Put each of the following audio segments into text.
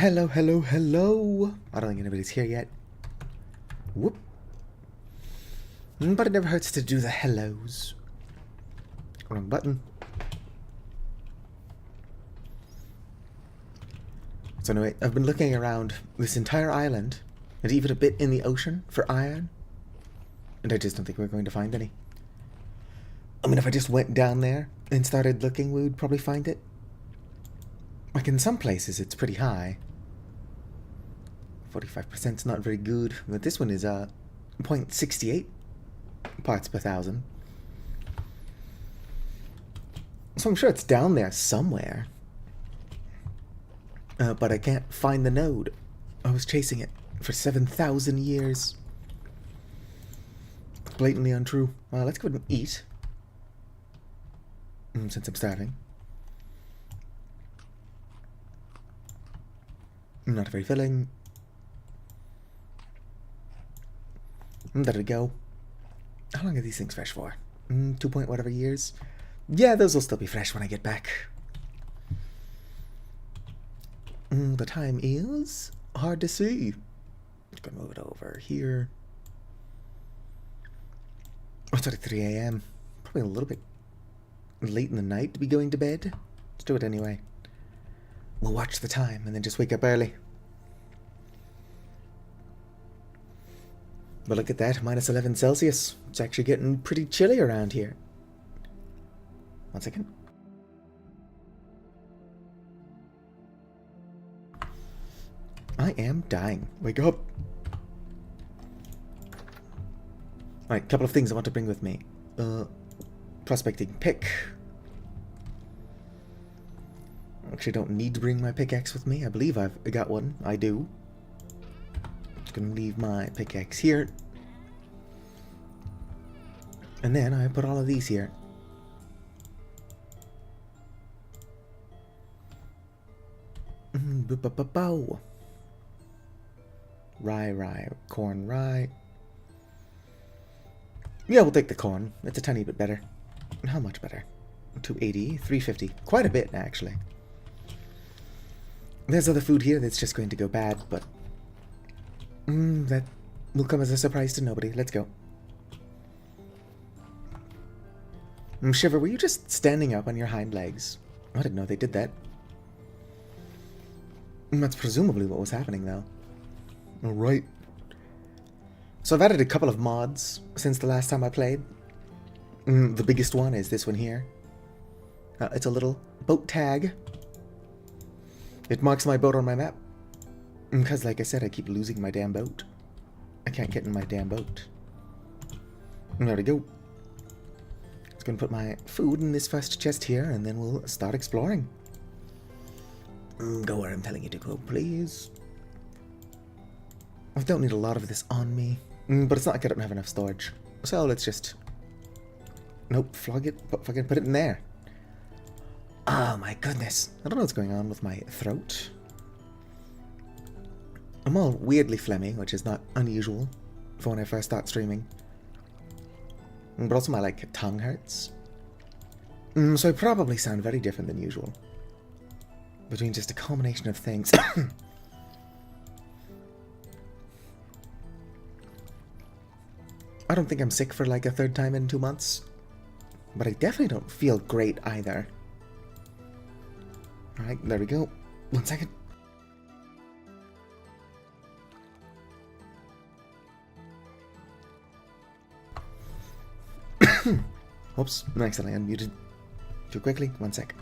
Hello, hello, hello. I don't think anybody's here yet. Whoop. But it never hurts to do the hellos. Wrong button. So anyway, I've been looking around this entire island, and even a bit in the ocean, for iron. And I just don't think we're going to find any. I mean, if I just went down there and started looking, we would probably find it. Like in some places, it's pretty high. 45% is not very good. But this one is 0.68 parts per thousand. So I'm sure it's down there somewhere. But I can't find the node. I was chasing it for 7,000 years. Blatantly untrue. Well, let's go ahead and eat. Since I'm starving. Not very filling. There we go. How long are these things fresh for? 2 point whatever years? Yeah, those will still be fresh when I get back. The time is hard to see. Just gonna move it over here. Oh, it's already 3 a.m. Probably a little bit late in the night to be going to bed. Let's do it anyway. We'll watch the time and then just wake up early. But look at that, minus 11 Celsius. It's actually getting pretty chilly around here. 1 second. I am dying. Wake up. Alright, couple of things I want to bring with me. Prospecting pick. Actually, don't need to bring my pickaxe with me. I believe I've got one. I do. Just gonna leave my pickaxe here. And then I put all of these here. Rye, corn, rye. Yeah, we'll take the corn. It's a tiny bit better. How much better? 280, 350. Quite a bit, actually. There's other food here that's just going to go bad, but that will come as a surprise to nobody. Let's go. Shiver, were you just standing up on your hind legs? I didn't know they did that. That's presumably what was happening, though. Alright. So I've added a couple of mods since the last time I played. The biggest one is this one here. It's a little boat tag. It marks my boat on my map. Because, like I said, I keep losing my damn boat. I can't get in my damn boat. There we go. Just gonna put my food in this first chest here, and then we'll start exploring. Go where I'm telling you to go, please. I don't need a lot of this on me. But it's not like I don't have enough storage. So let's just... Nope, flog it. Fucking put it in there. Oh my goodness. I don't know what's going on with my throat. I'm all weirdly phlegmy, which is not unusual for when I first start streaming. But also my, tongue hurts. So I probably sound very different than usual. Between just a combination of things. I don't think I'm sick for a third time in 2 months. But I definitely don't feel great either. Alright, there we go. 1 second. Oops, I accidentally unmuted too quickly. 1 sec.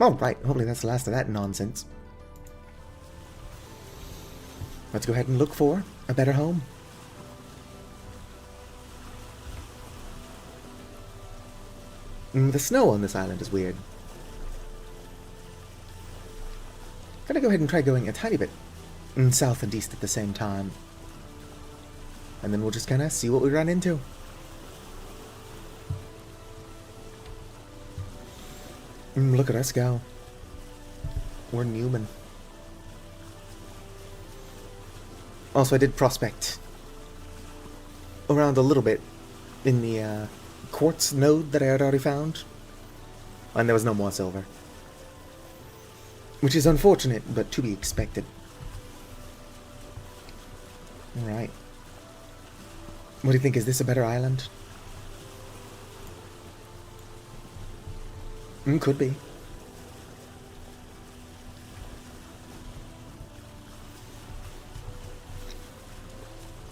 Alright, hopefully that's the last of that nonsense. Let's go ahead and look for a better home. The snow on this island is weird. Gotta go ahead and try going a tiny bit south and east at the same time. And then we'll just kind of see what we run into. Look at us go. We're Newman. Also, I did prospect around a little bit in the quartz node that I had already found. And there was no more silver. Which is unfortunate, but to be expected. Alright. What do you think? Is this a better island? Could be.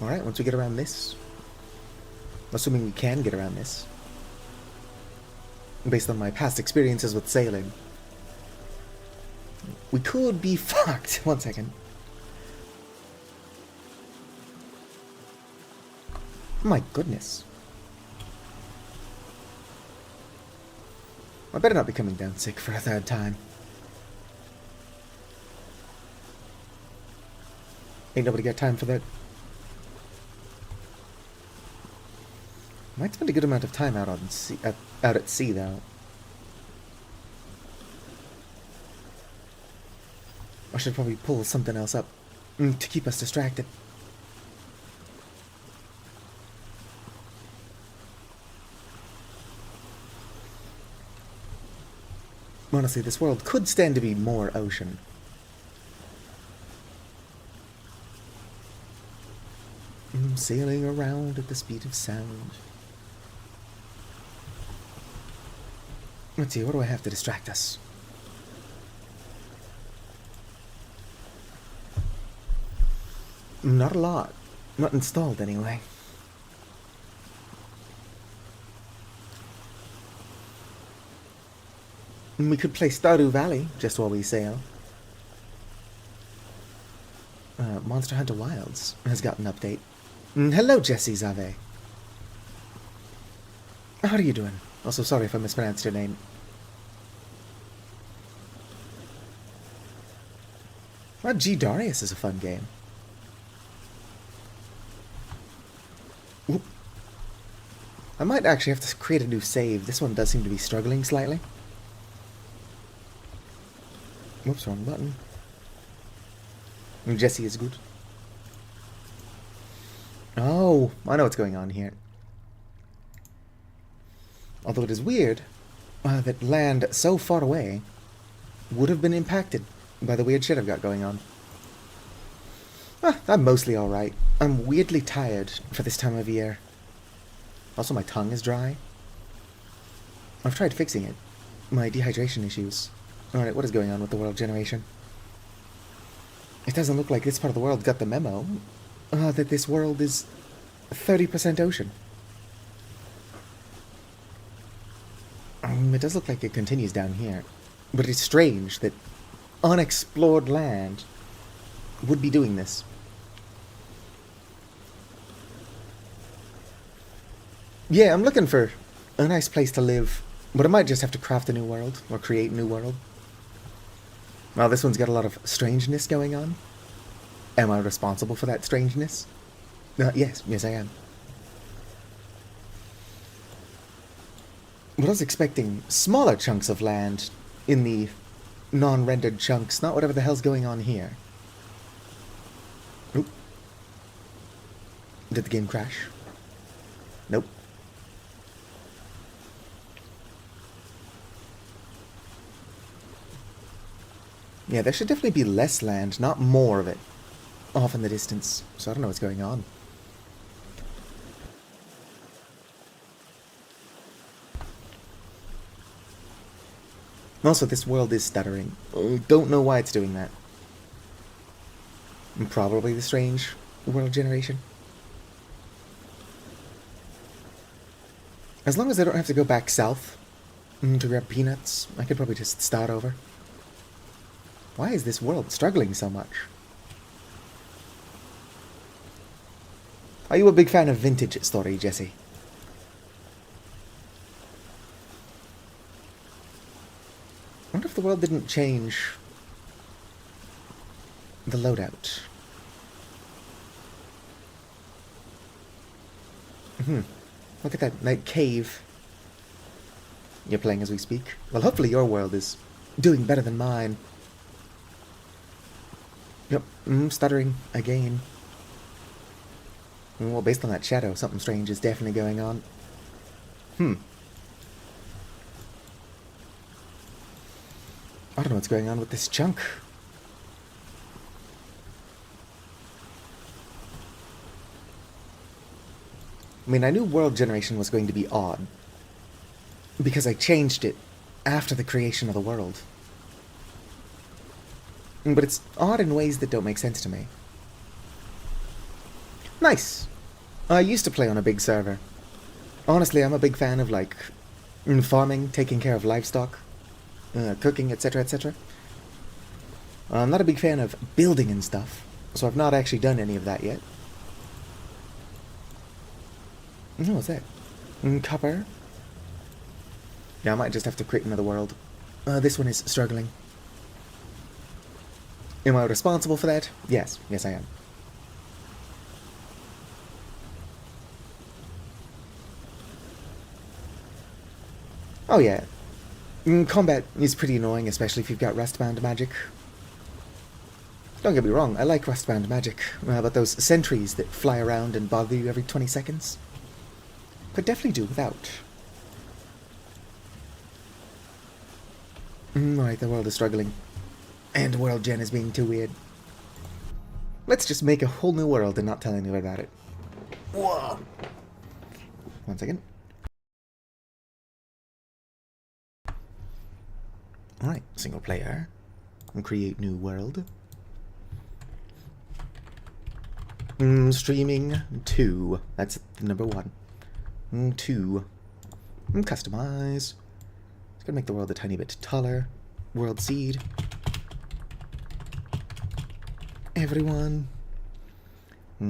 Alright, once we get around this. Assuming we can get around this. Based on my past experiences with sailing. We could be fucked. 1 second. My goodness. I better not be coming down sick for a 3rd time. Ain't nobody got time for that. Might spend a good amount of time out on sea, out at sea, though. I should probably pull something else up to keep us distracted. Honestly, this world could stand to be more ocean. Sailing around at the speed of sound. Let's see, what do I have to distract us? Not a lot. Not installed, anyway. We could play Stardew Valley just while we sail. Monster Hunter Wilds has got an update. Hello, Jesse Zave. How are you doing? Also, sorry if I mispronounced your name. Well, G. Darius is a fun game. Oop. I might actually have to create a new save. This one does seem to be struggling slightly. Whoops, wrong button. Jesse is good. Oh, I know what's going on here. Although it is weird that land so far away would have been impacted by the weird shit I've got going on. I'm mostly alright. I'm weirdly tired for this time of year. Also, my tongue is dry. I've tried fixing it. My dehydration issues. Alright, what is going on with the world generation? It doesn't look like this part of the world got the memo that this world is 30% ocean. It does look like it continues down here. But it's strange that unexplored land would be doing this. Yeah, I'm looking for a nice place to live, but I might just have to craft a new world, or create a new world. Well, this one's got a lot of strangeness going on. Am I responsible for that strangeness? Yes, I am. But I was expecting smaller chunks of land in the non-rendered chunks, not whatever the hell's going on here. Oop. Did the game crash? Nope. Yeah, there should definitely be less land, not more of it, off in the distance. So I don't know what's going on. Also, this world is stuttering. Don't know why it's doing that. Probably the strange world generation. As long as I don't have to go back south to grab peanuts, I could probably just start over. Why is this world struggling so much? Are you a big fan of vintage story, Jesse? I wonder if the world didn't change the loadout. Look at that night cave. You're playing as we speak. Well, hopefully your world is doing better than mine. Yep, stuttering again. Well, based on that shadow, something strange is definitely going on. I don't know what's going on with this chunk. I mean, I knew world generation was going to be odd, because I changed it after the creation of the world. But it's odd in ways that don't make sense to me. Nice! I used to play on a big server. Honestly, I'm a big fan of, like, farming, taking care of livestock, cooking, etc., etc. I'm not a big fan of building and stuff, so I've not actually done any of that yet. What's that? Copper? Yeah, I might just have to create another world. This one is struggling. Am I responsible for that? Yes. Yes, I am. Oh, yeah. Combat is pretty annoying, especially if you've got Rustbound magic. Don't get me wrong, I like Rustbound magic, but those sentries that fly around and bother you every 20 seconds could definitely do without. Alright, the world is struggling. And world gen is being too weird. Let's just make a whole new world and not tell anyone about it. Whoa! 1 second. Alright, single player. And create new world. Streaming 2. That's number 1. 2. Customize. It's gonna make the world a tiny bit taller. World seed. Everyone.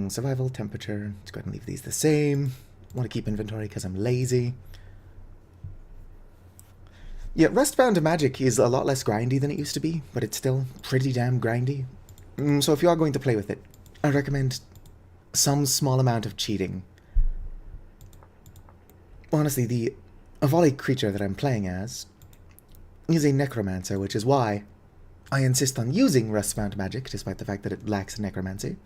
Survival, temperature. Let's go ahead and leave these the same. Want to keep inventory because I'm lazy. Yeah, Rustbound Magic is a lot less grindy than it used to be, but it's still pretty damn grindy. So if you are going to play with it, I recommend some small amount of cheating. Honestly, the Avali creature that I'm playing as is a necromancer, which is why I insist on using Rustbound Magic, despite the fact that it lacks necromancy.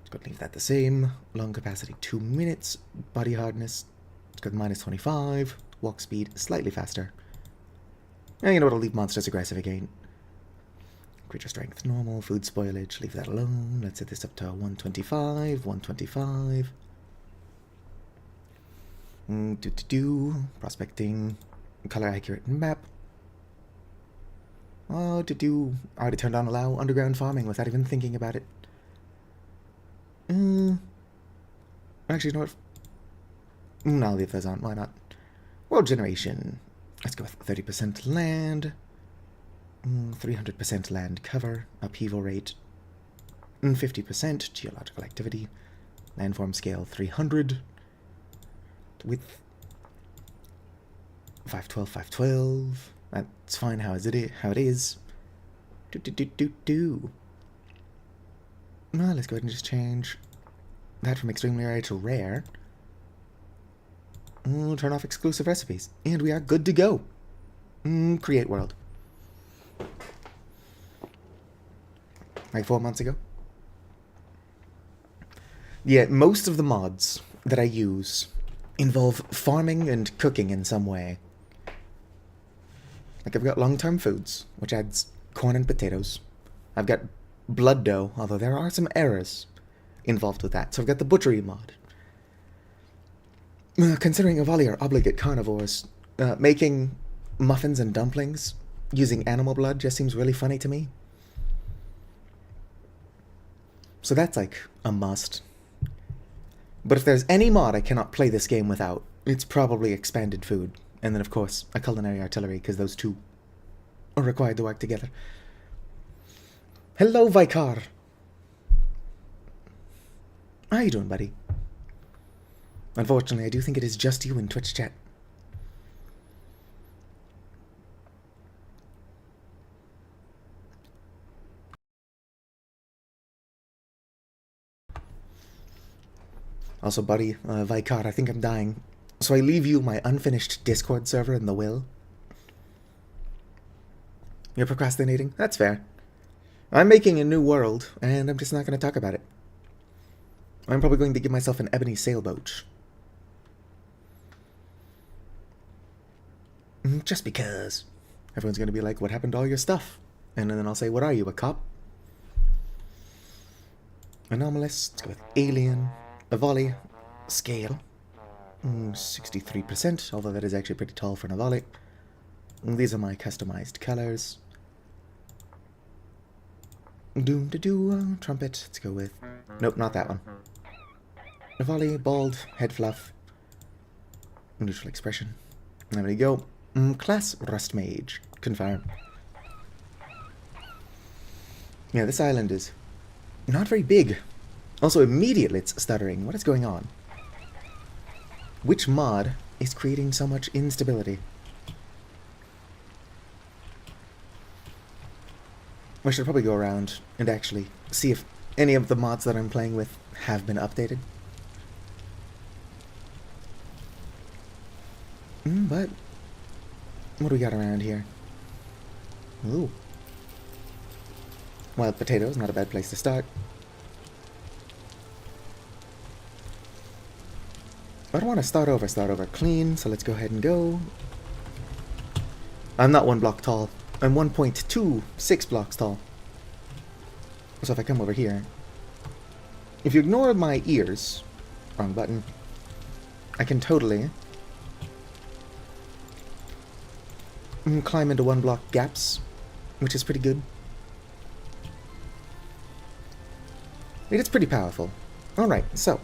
Let's go leave that the same. Lung capacity 2 minutes. Body hardness. Let's go minus 25. Walk speed slightly faster. And you know what? I'll leave monsters aggressive again. Creature strength normal. Food spoilage. Leave that alone. Let's set this up to 125. 125. Prospecting. Color accurate map. I already turned on allow underground farming without even thinking about it. Actually, you know what? I'll leave those on. Why not? World generation. Let's go with 30% land. 300% land cover. Upheaval rate. 50% geological activity. Landform scale 300. Width 512, 512. That's fine how it is. Well, let's go ahead and just change that from extremely rare to rare. Turn off exclusive recipes. And we are good to go. Create world. Like 4 months ago. Yeah, most of the mods that I use involve farming and cooking in some way. Like, I've got long-term foods, which adds corn and potatoes. I've got blood dough, although there are some errors involved with that. So I've got the butchery mod. Considering Avali are obligate carnivores, making muffins and dumplings using animal blood just seems really funny to me. So that's like a must. But if there's any mod I cannot play this game without, it's probably expanded food. And then, of course, a culinary artillery, because those two are required to work together. Hello, Vicar. How you doing, buddy? Unfortunately, I do think it is just you in Twitch chat. Also, buddy, Vicar, I think I'm dying. So I leave you my unfinished Discord server in the will. You're procrastinating? That's fair. I'm making a new world, and I'm just not going to talk about it. I'm probably going to give myself an ebony sailboat. Just because. Everyone's going to be like, what happened to all your stuff? And then I'll say, what are you, a cop? Anomalous, let's go with alien, a volley, scale, 63%, although that is actually pretty tall for an volley. These are my customized colors. Doom to do, trumpet, let's go with, nope, not that one. A volley, bald, head fluff, neutral expression. There we go. Class Rust Mage, confirm. Yeah, this island is not very big. Also, immediately it's stuttering. What is going on? Which mod is creating so much instability? I should probably go around and actually see if any of the mods that I'm playing with have been updated. But what do we got around here? Ooh. Wild potatoes, not a bad place to start. I don't want to start over clean, so let's go ahead and go. I'm not 1 block tall. I'm 1.26 blocks tall. So if I come over here, if you ignore my ears, wrong button, I can totally climb into 1 block gaps, which is pretty good. It's pretty powerful. Alright, so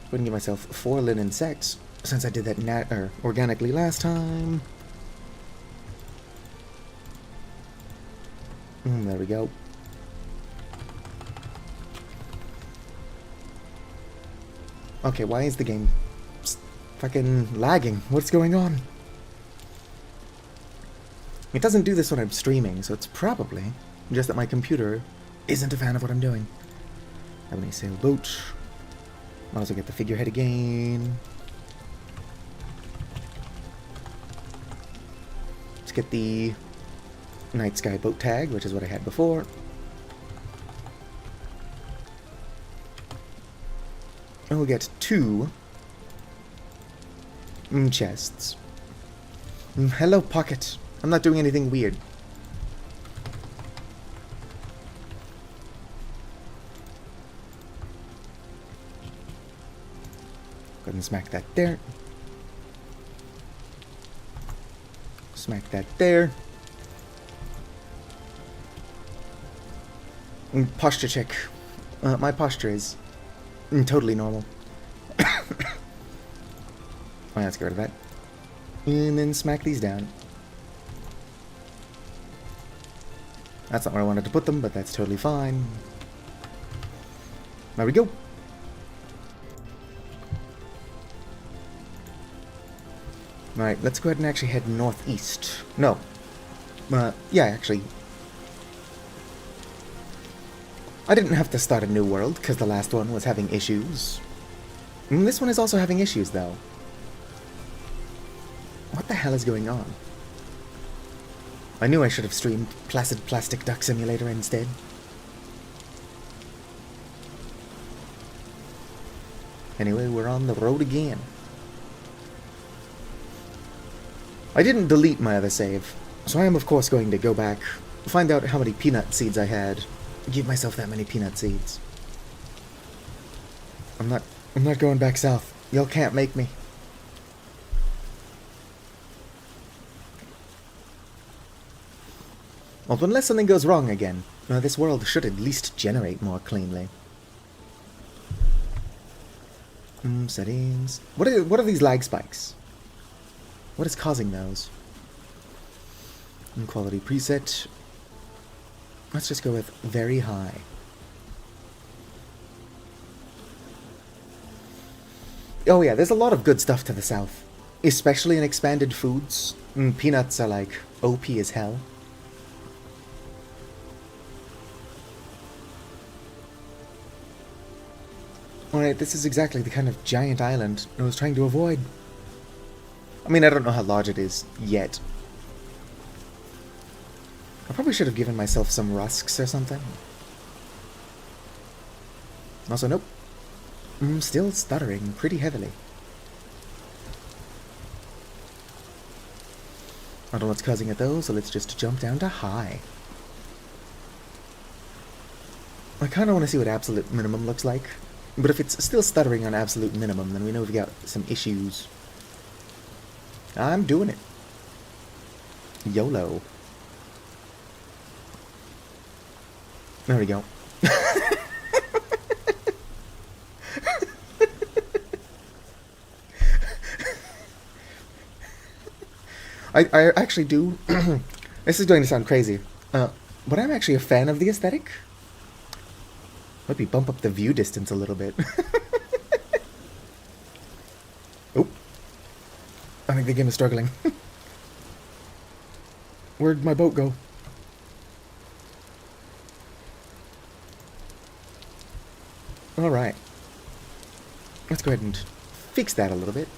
I'm gonna give myself 4 linen sacks, since I did that organically last time. There we go. Okay, why is the game fucking lagging? What's going on? It doesn't do this when I'm streaming, so it's probably just that my computer isn't a fan of what I'm doing. Have any sailboat. Might also get the figurehead again. Let's get the Night Sky boat tag, which is what I had before. And we'll get 2 chests. Hello, Pocket. I'm not doing anything weird. Go ahead and smack that there. Smack that there. Posture check. My posture is totally normal. Oh, let's get rid of that. And then smack these down. That's not where I wanted to put them, but that's totally fine. There we go. Alright, let's go ahead and actually head northeast. No. Yeah, actually. I didn't have to start a new world, because the last one was having issues. This one is also having issues, though. What the hell is going on? I knew I should have streamed Placid Plastic Duck Simulator instead. Anyway, we're on the road again. I didn't delete my other save, so I am of course going to go back, find out how many peanut seeds I had, give myself that many peanut seeds. I'm not going back south. Y'all can't make me. Well, unless something goes wrong again, this world should at least generate more cleanly. Settings. What are these lag spikes? What is causing those? Quality preset. Let's just go with very high. Oh yeah, there's a lot of good stuff to the south. Especially in expanded foods. Peanuts are like OP as hell. Alright, this is exactly the kind of giant island I was trying to avoid. I mean, I don't know how large it is yet. I probably should have given myself some rusks or something. Also, nope. Still stuttering pretty heavily. I don't know what's causing it though, so let's just jump down to high. I kind of want to see what absolute minimum looks like, but if it's still stuttering on absolute minimum, then we know we've got some issues. I'm doing it. YOLO. There we go. I actually do. This is going to sound crazy, but I'm actually a fan of the aesthetic. Maybe bump up the view distance a little bit. Oh, I think the game is struggling. Where'd my boat go? Alright. Let's go ahead and fix that a little bit.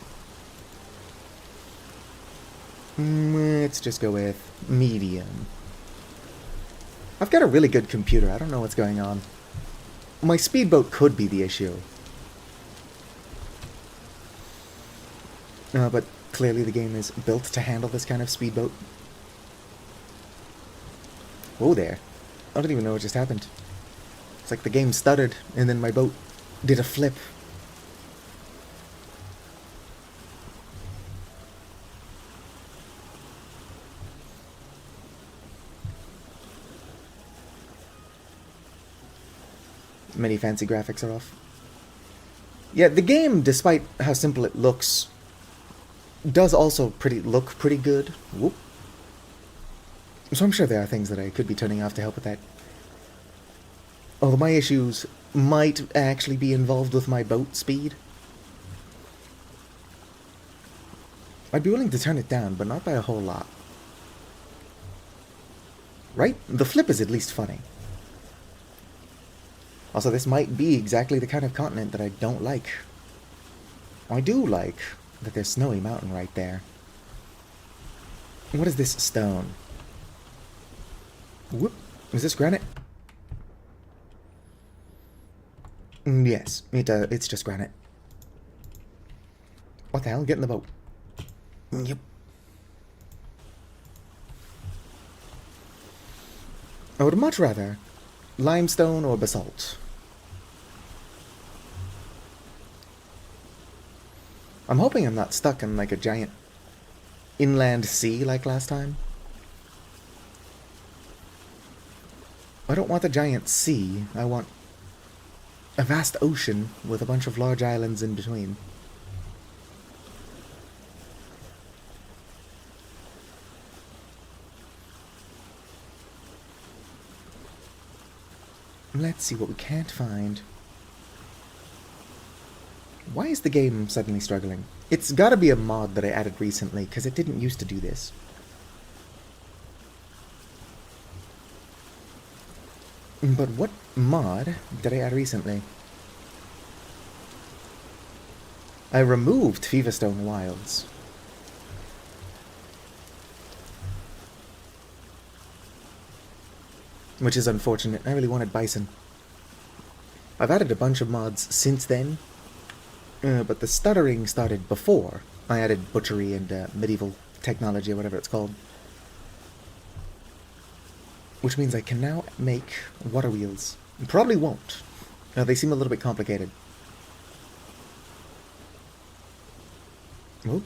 Let's just go with medium. I've got a really good computer. I don't know what's going on. My speedboat could be the issue. But clearly the game is built to handle this kind of speedboat. Whoa there. I don't even know what just happened. It's like the game stuttered, and then my boat did a flip. Many fancy graphics are off. Yeah, the game, despite how simple it looks, does also look pretty good. Whoop. So I'm sure there are things that I could be turning off to help with that. Although my issues might actually be involved with my boat speed. I'd be willing to turn it down, but not by a whole lot. Right? The flip is at least funny. Also, this might be exactly the kind of continent that I don't like. I do like that there's Snowy Mountain right there. What is this stone? Whoop. Is this granite? Yes, it's just granite. What the hell? Get in the boat. Yep. I would much rather limestone or basalt. I'm hoping I'm not stuck in like a giant inland sea like last time. I don't want a giant sea. I want a vast ocean with a bunch of large islands in between. Let's see what we can't find. Why is the game suddenly struggling? It's gotta be a mod that I added recently, because it didn't used to do this. But what mod did I add recently? I removed Feverstone Wilds. Which is unfortunate. I really wanted Bison. I've added a bunch of mods since then, but the stuttering started before I added butchery and medieval technology, or whatever it's called. Which means I can now make water wheels. Probably won't. They seem a little bit complicated. Oh.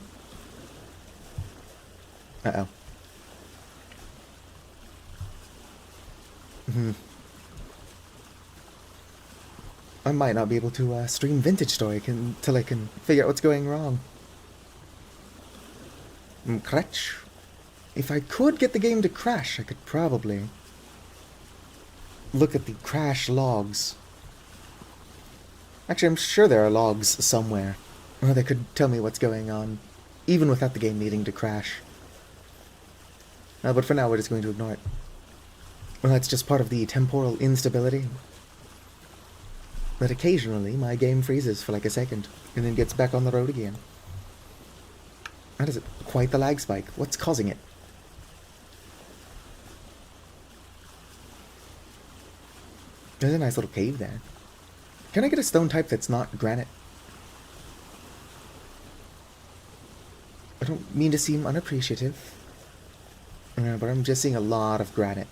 Uh-oh. I might not be able to stream Vintage Story until I can figure out what's going wrong. Crash. If I could get the game to crash, I could probably look at the crash logs. Actually, I'm sure there are logs somewhere that could tell me what's going on, even without the game needing to crash. But for now, we're just going to ignore it. Well, that's just part of the temporal instability. That occasionally my game freezes for like a second, and then gets back on the road again. That is quite the lag spike. What's causing it? There's a nice little cave there. Can I get a stone type that's not granite? I don't mean to seem unappreciative, But I'm just seeing a lot of granite.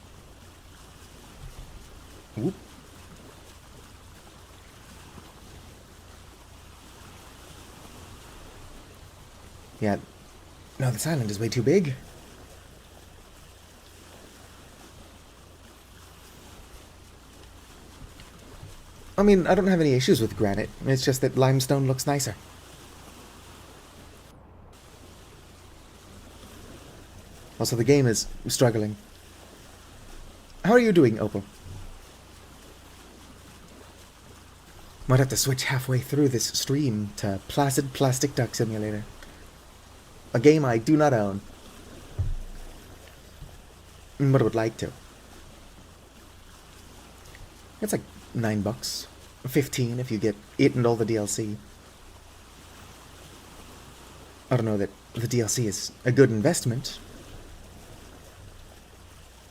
Whoop. Yeah. No, this island is way too big. I mean, I don't have any issues with granite. It's just that limestone looks nicer. Also, the game is struggling. How are you doing, Opal? Might have to switch halfway through this stream to Placid Plastic Duck Simulator. A game I do not own. But I would like to. It's like $9. 15 if you get it and all the DLC. I don't know that the DLC is a good investment.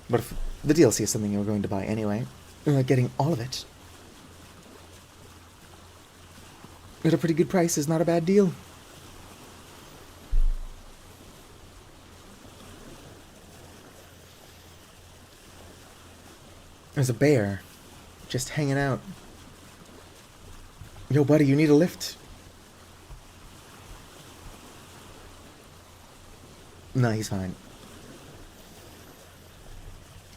But if the DLC is something you're going to buy anyway, getting all of it at a pretty good price is not a bad deal. There's a bear just hanging out. Yo, buddy, you need a lift? No, he's fine.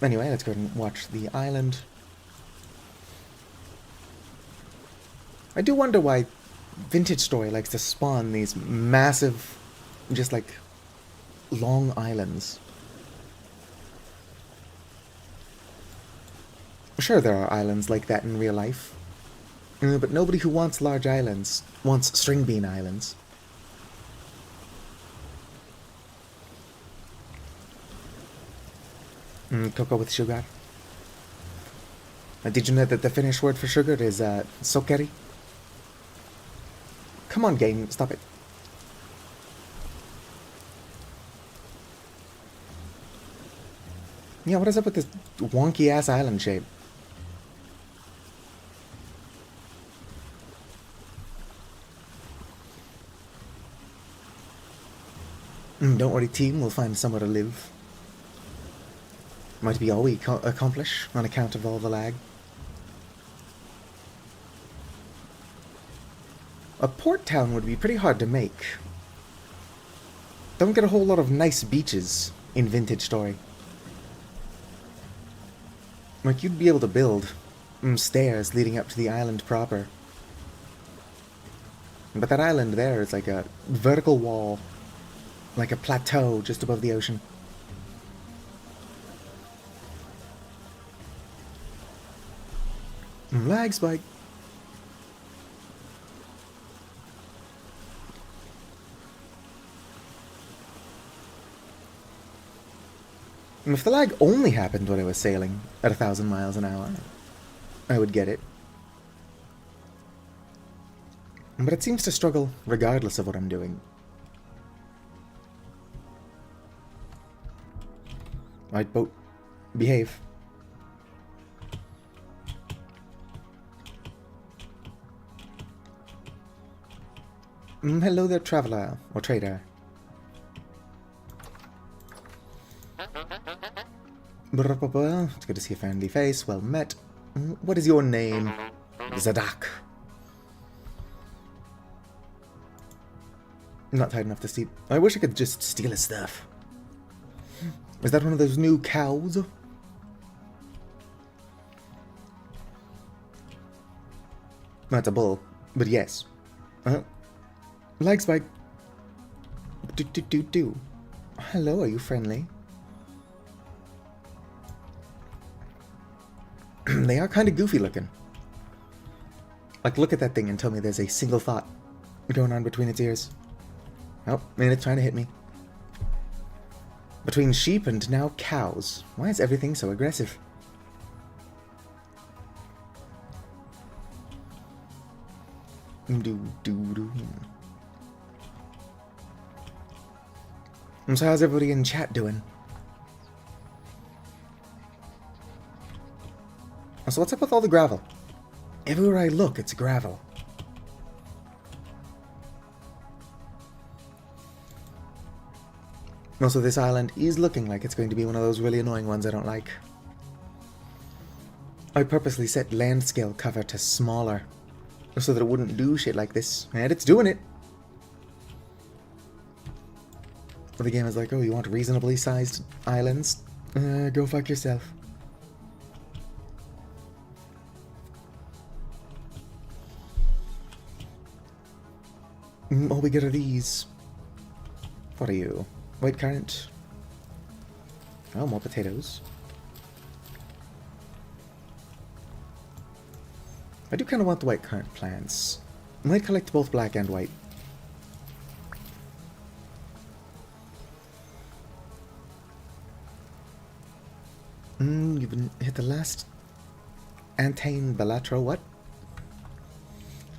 Anyway, let's go ahead and watch the island. I do wonder why Vintage Story likes to spawn these massive, just like, long islands. Sure, there are islands like that in real life. But nobody who wants large islands wants string bean islands. Cocoa with sugar. Did you know that the Finnish word for sugar is sokkeri? Come on, game, stop it. Yeah, what is up with this wonky ass island shape? Don't worry, team, we'll find somewhere to live. Might be all we accomplish on account of all the lag. A port town would be pretty hard to make. Don't get a whole lot of nice beaches in Vintage Story. Like, you'd be able to build stairs leading up to the island proper. But that island there is like a vertical wall. Like a plateau just above the ocean. Lag spike. If the lag only happened when I was sailing at 1,000 miles an hour, I would get it. But it seems to struggle regardless of what I'm doing. Right, boat. Behave. Hello there, traveler, or trader. It's good to see a friendly face. Well met. What is your name? Zadak. Not tired enough to sleep. I wish I could just steal his stuff. Is that one of those new cows? That's a bull, but yes. Lag spike. Do. Hello, are you friendly? They are kind of goofy looking. Like, look at that thing and tell me there's a single thought going on between its ears. Oh, and it's trying to hit me. Between sheep and now cows. Why is everything so aggressive? So how's everybody in chat doing? So what's up with all the gravel? Everywhere I look, it's gravel. Also, this island is looking like it's going to be one of those really annoying ones I don't like. I purposely set land scale cover to smaller, so that it wouldn't do shit like this, and it's doing it. But the game is like, oh, you want reasonably sized islands? Go fuck yourself. All we get are these. What are you? White currant? Oh, more potatoes. I do kind of want the white currant plants. I might collect both black and white. You've been hit the last Antane Balatro, what?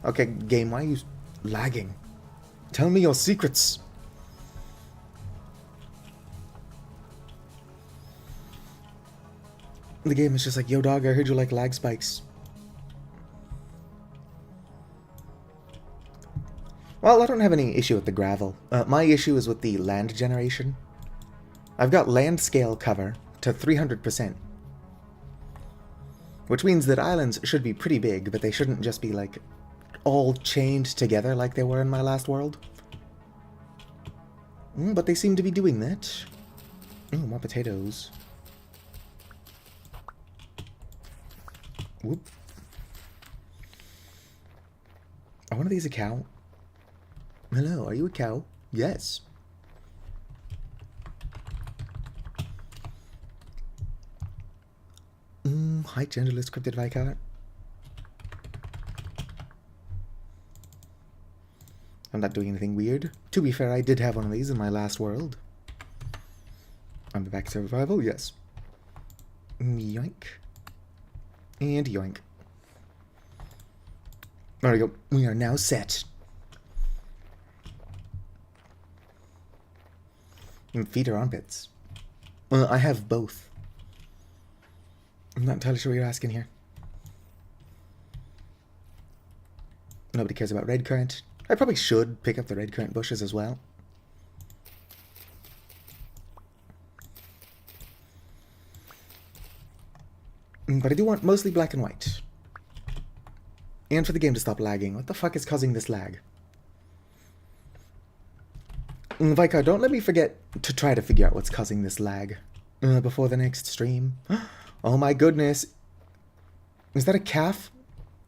Okay, game, why are you lagging? Tell me your secrets! The game is just like, yo dog, I heard you like lag spikes. Well, I don't have any issue with the gravel. My issue is with the land generation. I've got land scale cover to 300%. Which means that islands should be pretty big, but they shouldn't just be, like, all chained together like they were in my last world. But they seem to be doing that. More potatoes. Whoop. Are one of these a cow? Hello, are you a cow? Yes. Hi, genderless cryptid Vicar. I'm not doing anything weird. To be fair, I did have one of these in my last world. I'm back to survival, yes. Yoink. And yoink. There we go. We are now set. And feet or armpits? I have both. I'm not entirely sure what you're asking here. Nobody cares about red currant. I probably should pick up the red currant bushes as well. But I do want mostly black and white. And for the game to stop lagging. What the fuck is causing this lag? Vicar, don't let me forget to try to figure out what's causing this lag before the next stream. Oh my goodness. Is that a calf?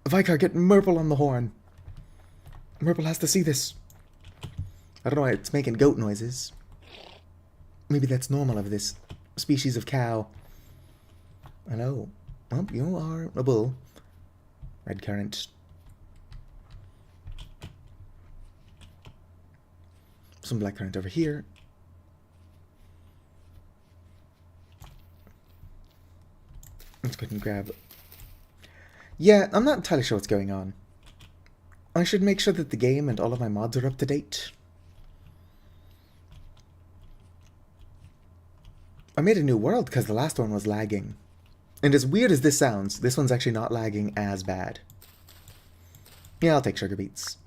Vicar, get Merple on the horn. Merple has to see this. I don't know why it's making goat noises. Maybe that's normal of this species of cow. Hello. Oh, you are a bull. Red currant. Some black currant over here. Let's go ahead and grab... Yeah, I'm not entirely sure what's going on. I should make sure that the game and all of my mods are up to date. I made a new world because the last one was lagging. And as weird as this sounds, this one's actually not lagging as bad. Yeah, I'll take sugar beets.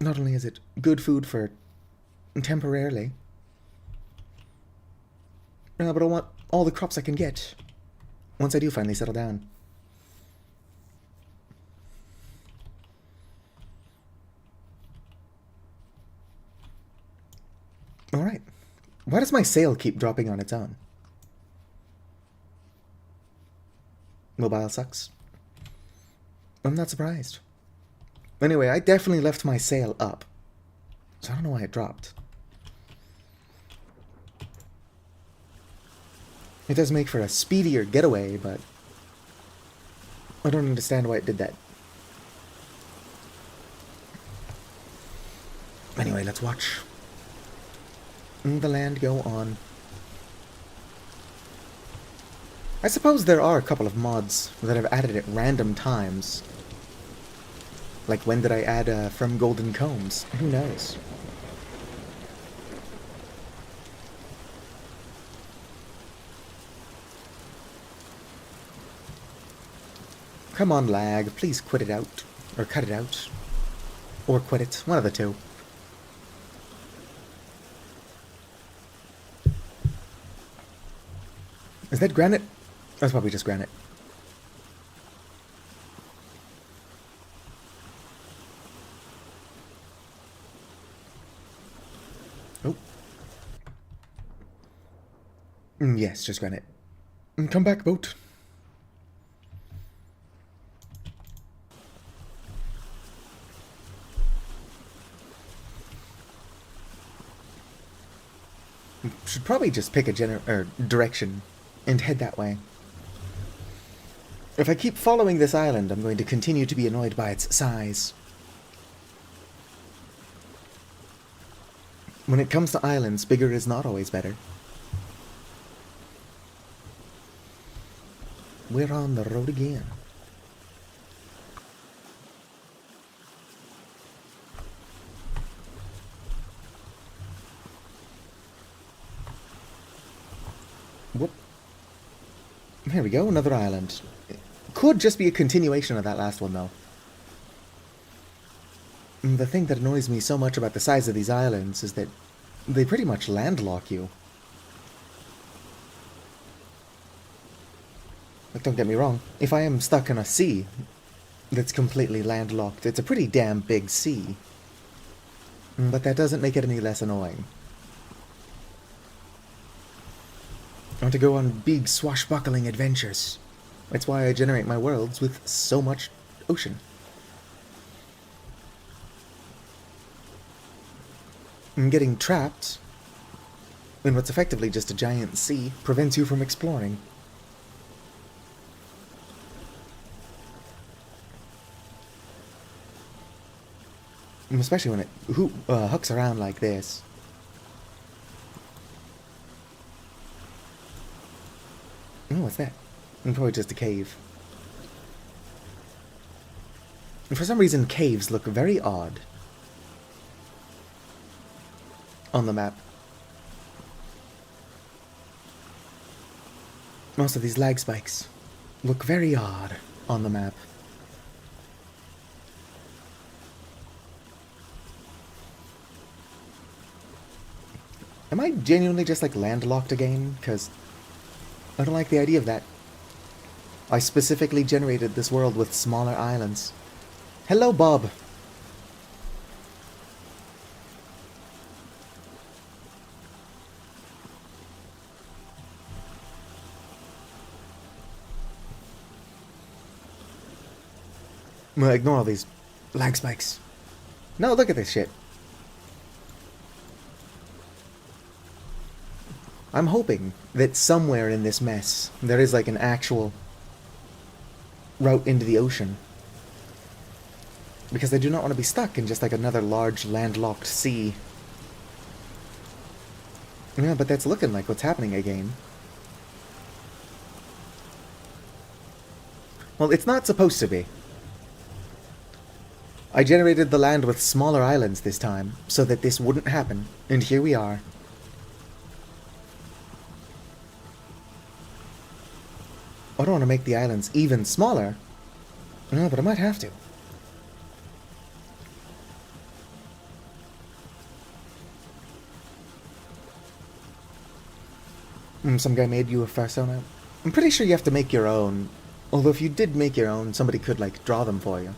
Not only is it good food for temporarily, but I want all the crops I can get once I do finally settle down. Alright. Why does my sail keep dropping on its own? Mobile sucks. I'm not surprised. Anyway, I definitely left my sail up, so I don't know why it dropped. It does make for a speedier getaway, but I don't understand why it did that. Anyway, let's watch the land go on. I suppose there are a couple of mods that I've added at random times. Like, when did I add From Golden Combs? Who knows? Come on, lag. Please quit it out. Or cut it out. Or quit it. One of the two. Is that granite? That's probably just granite. Oh. Yes, just granite. Come back, boat. Should probably just pick a direction and head that way. If I keep following this island, I'm going to continue to be annoyed by its size. When it comes to islands, bigger is not always better. We're on the road again. Whoop. Here we go, another island. It could just be a continuation of that last one, though. The thing that annoys me so much about the size of these islands is that they pretty much landlock you. Like, don't get me wrong, if I am stuck in a sea that's completely landlocked, it's a pretty damn big sea. But that doesn't make it any less annoying. I want to go on big swashbuckling adventures. That's why I generate my worlds with so much ocean. And getting trapped in what's effectively just a giant sea prevents you from exploring. Especially when it hooks around like this. Oh, what's that? Probably just a cave. And for some reason, caves look very odd on the map. Most of these lag spikes look very odd on the map. Am I genuinely just like landlocked again? Because I don't like the idea of that. I specifically generated this world with smaller islands. Hello, Bob. Ignore all these lag spikes. No, look at this shit. I'm hoping that somewhere in this mess there is like an actual route into the ocean. Because I do not want to be stuck in just like another large landlocked sea. Yeah, but that's looking like what's happening again. Well, it's not supposed to be. I generated the land with smaller islands this time, so that this wouldn't happen, and here we are. I don't want to make the islands even smaller. No, but I might have to. Some guy made you a persona. I'm pretty sure you have to make your own. Although if you did make your own, somebody could, like, draw them for you.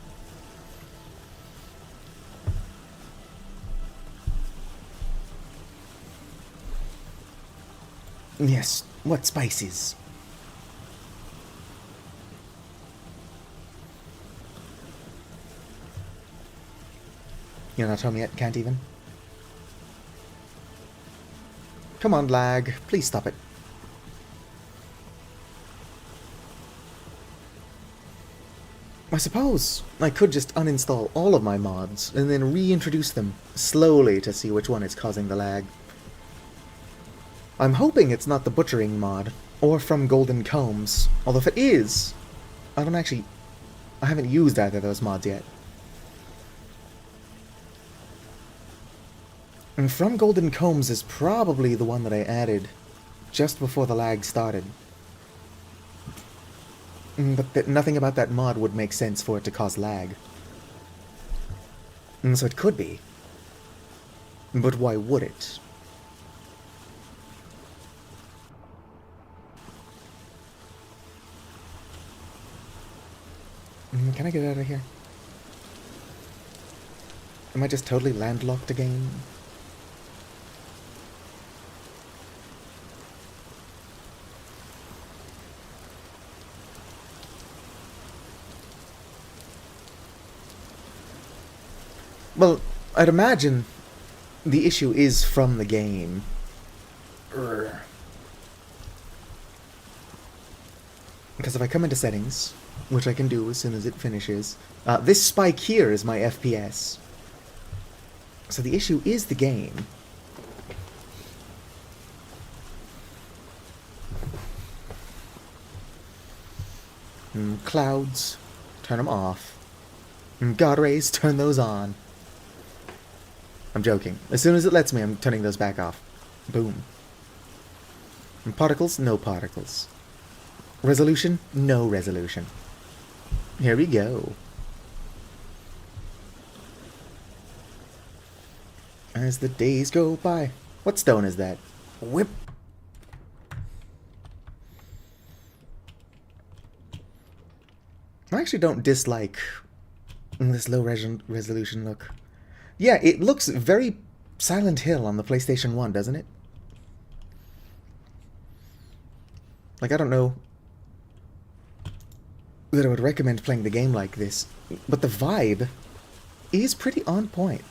Yes, what spices? You're not home yet? Can't even? Come on, lag. Please stop it. I suppose I could just uninstall all of my mods and then reintroduce them slowly to see which one is causing the lag. I'm hoping it's not the butchering mod, or from Golden Combs, although if it is, I haven't used either of those mods yet. And From Golden Combs is probably the one that I added just before the lag started. But nothing about that mod would make sense for it to cause lag. So it could be. But why would it? Can I get out of here? Am I just totally landlocked again? Well, I'd imagine the issue is from the game. Urgh. Because if I come into settings, which I can do as soon as it finishes, this spike here is my FPS. So the issue is the game. Clouds, turn them off. God rays, turn those on. I'm joking. As soon as it lets me, I'm turning those back off. Boom. And particles, no particles. Resolution, no resolution. Here we go. As the days go by. What stone is that? Whip. I actually don't dislike this low resolution look. Yeah, it looks very Silent Hill on the PlayStation 1, doesn't it? Like, I don't know that I would recommend playing the game like this, but the vibe is pretty on point.